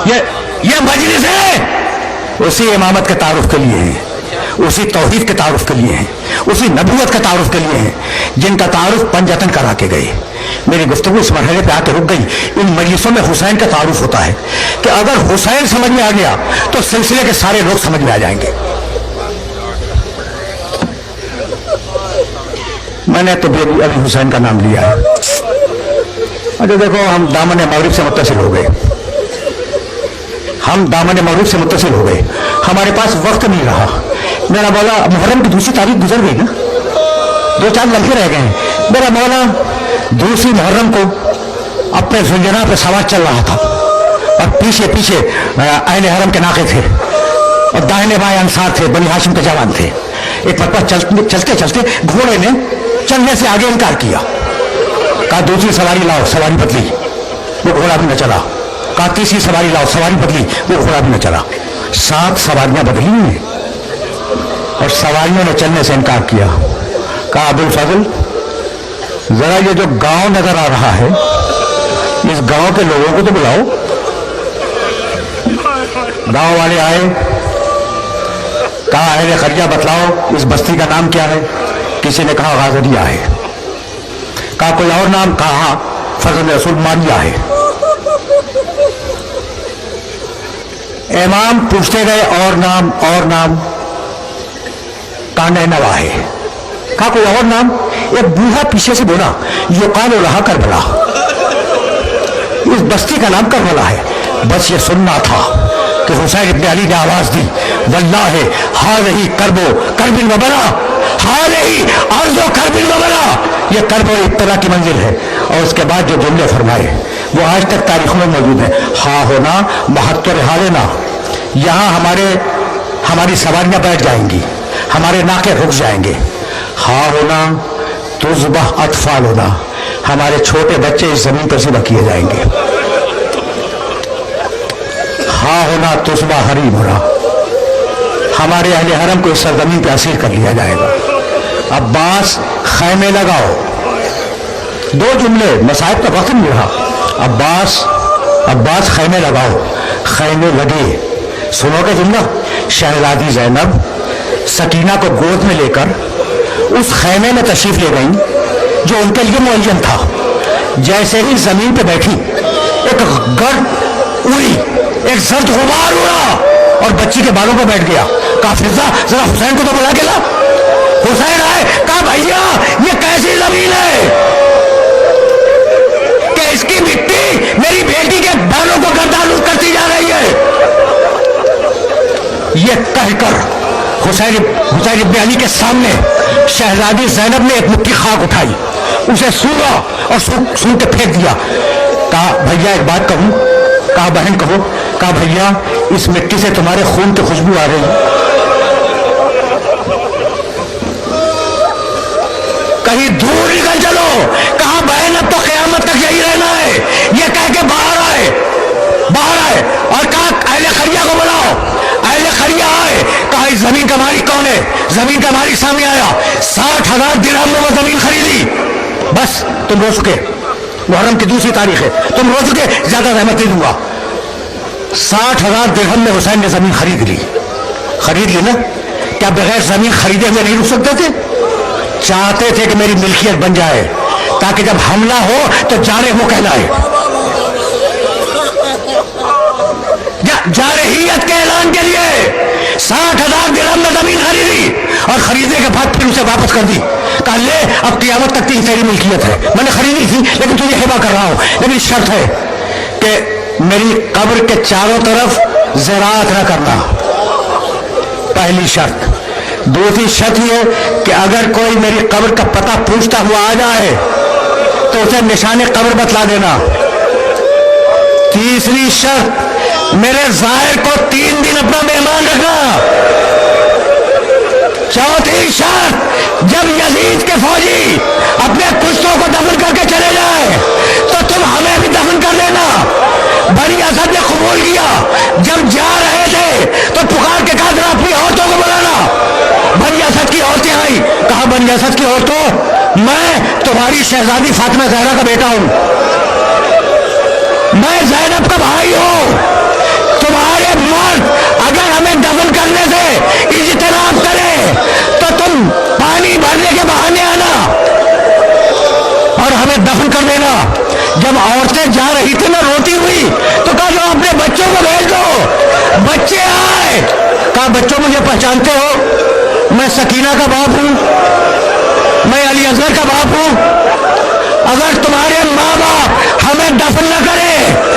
ये मजलिस है उसी इमामत के तारुफ के लिए है, उसी तौहीद के तारुफ के लिए है, उसी नबूवत के तारुफ के लिए है, जिनका तारुफ पंजतन करा के गए। मेरी गुफ्तगू इस मरहले पे आके रुक गई। इन मजलिसों में हुसैन का तारुफ होता है कि अगर हुसैन समझ में आ गया तो सिलसिले के सारे लोग समझ में आ जाएंगे। मैंने तो अभी हुसैन का नाम लिया है। अच्छा देखो, हम दामन मगरिब से मुत्तसिल हो गए, हम दामन मगरिब से मुत्तसिल हो गए, हमारे पास वक्त नहीं रहा। मेरा मौला, मुहर्रम की दूसरी तारीख गुजर गई ना, 2-4 लम्हे रह गए हैं। मेरा मौला दूसरी मुहर्रम को अपने जुलजना पे सवार चल रहा था और पीछे पीछे अहले हरम के नाके थे और दाहिने बाएं अंसार थे, बनी हाशिम के जवान थे। एक मरतबा चलते चलते घोड़े ने चलने से आगे इनकार किया। कहा दूसरी सवारी लाओ, सवारी बदली, वो घोड़ा भी न चला। कहा तीसरी सवारी लाओ, सवारी बदली, वो घोड़ा भी न चला। 7 सवारियां बदली और सवारियों ने चलने से इनकार किया। कहा अबुल फजल, जरा ये जो गांव नजर आ रहा है, इस गांव के लोगों को तो बुलाओ। गांव वाले आए, कहा अहले खरिया बतलाओ इस बस्ती का नाम क्या है। किसी ने कहा गाजरिया है। कहा कोई और नाम। कहा फजल रसूल मानिया है। इमाम पूछते गए और नाम, और नाम। कहा नैनवा है। कहा कोई और नाम। एक बूढ़ा पीछे से बोला युकाल रहा करबला, इस बस्ती का नाम करबला है। बस ये सुनना था कि हुसैन इब्न अली ने आवाज दी, वल्लाहि हाज़िही करबो करबिल वबरा, हाज़िही अर्ज़ो करबिल वबरा। ये करबो इब्तिला की मंजिल है। और उसके बाद जो जुमले फरमाए वो आज तक तारीखों में मौजूद है। हा होना महत्व हालेना, यहाँ हमारी सवारियां बैठ जाएंगी, हमारे नाके रुक जाएंगे। हा होना तुज़बह अतफाल होना, हमारे छोटे बच्चे इस जमीन पर ज़िबह किए जाएंगे। हा होना तुज़बह हरीम होना, हमारे अहले हरम को इस सरजमीन पर असीर कर लिया जाएगा। अब्बास खैमे लगाओ। 2 जुमले, मसाइब का वक्त नहीं रहा। अब्बास खैमे लगाओ, खैमे लगे। सुनोगे जुमला। शहजादी ज़ैनब सकीना को गोद में लेकर उस खैमे में तशरीफ ले गई जो उनके लिए मुअय्यन था। जैसे ही जमीन पे बैठी, एक गर्द उड़ी, एक जर्द गुबार उड़ा और बच्ची के बालों पर बैठ गया। कहा फिजा जरा हुसैन को तो बुला के ला। हुसैन आए। कहा भैया ये कैसी जमीन है कि इसकी मिट्टी मेरी बेटी के बालों को गर्दानुस करती जा रही है। ये कहकर हुसैन इब्न अली के सामने शहजादी ज़ैनब ने एक मुट्ठी खाक उठाई, उसे सूंघा और सूंघ के फेंक दिया। कहा भैया एक बात कहूं। कहा बहन कहो। कहा भैया इस मिट्टी से तुम्हारे खून की खुशबू आ रही। कहीं दूर निकल चलो। कहा बहन अब तो क़यामत तक यही रहना है। ये कह के बाहर आए और कहा अहले खरिया को बुलाओ। अहले खरिया आए। कहा इस जमीन का मालिक कौन है। जमीन का मालिक सामने आया। 60,000 दिरहम में वो जमीन खरीदी। बस तुम रो चुके, मुहर्रम की दूसरी तारीख है, तुम रो चुके, ज्यादा रहमत नहीं दूंगा। 60,000 दिरहम में हुसैन ने जमीन खरीद ली ना। क्या बगैर जमीन खरीदे हुए नहीं रुक सकते थे। चाहते थे कि मेरी मिल्कियत बन जाए ताकि जब हमला हो तो जारे वो कहलाए। जारहियत के ऐलान के लिए 60,000 दिरहम में जमीन खरीदी और खरीदने के बाद फिर उसे वापस कर दी। कहा ले अब क़यामत तक तेरी मिल्कियत है। मैंने खरीदी थी लेकिन तुझे हिबा कर रहा हूं, लेकिन शर्त है कि मेरी कब्र के चारों तरफ ज़राअत न करना, पहली शर्त। दूसरी शर्त यह कि अगर कोई मेरी कब्र का पता पूछता हुआ आ जाए तो उसे निशाने कब्र बतला देना। तीसरी शर्त, मेरे ज़ाहिर को 3 दिन अपना मेहमान रखना। चौथी शर्त, जब यजीद के फौजी अपने कुश्तों को दफन करके चले जाए तो तुम हमें भी दफन कर देना। बनी असद ने कबूल किया। जब जा रहे थे तो पुकार के कहा जरा अपनी औरतों को बुलाना। बनी असद की औरतें आई। कहा बनी असद की औरतों, मैं तुम्हारी शहजादी फातिमा ज़हरा का बेटा हूं, मैं ज़ैनब का भाई हूं। इतना रोती हुई, तो कहा जो अपने बच्चों को भेज दो, बच्चे आए। कहा बच्चों मुझे पहचानते हो, मैं सकीना का बाप हूं, मैं अली असगर का बाप हूं। अगर तुम्हारे माँ बाप हमें दफन न करें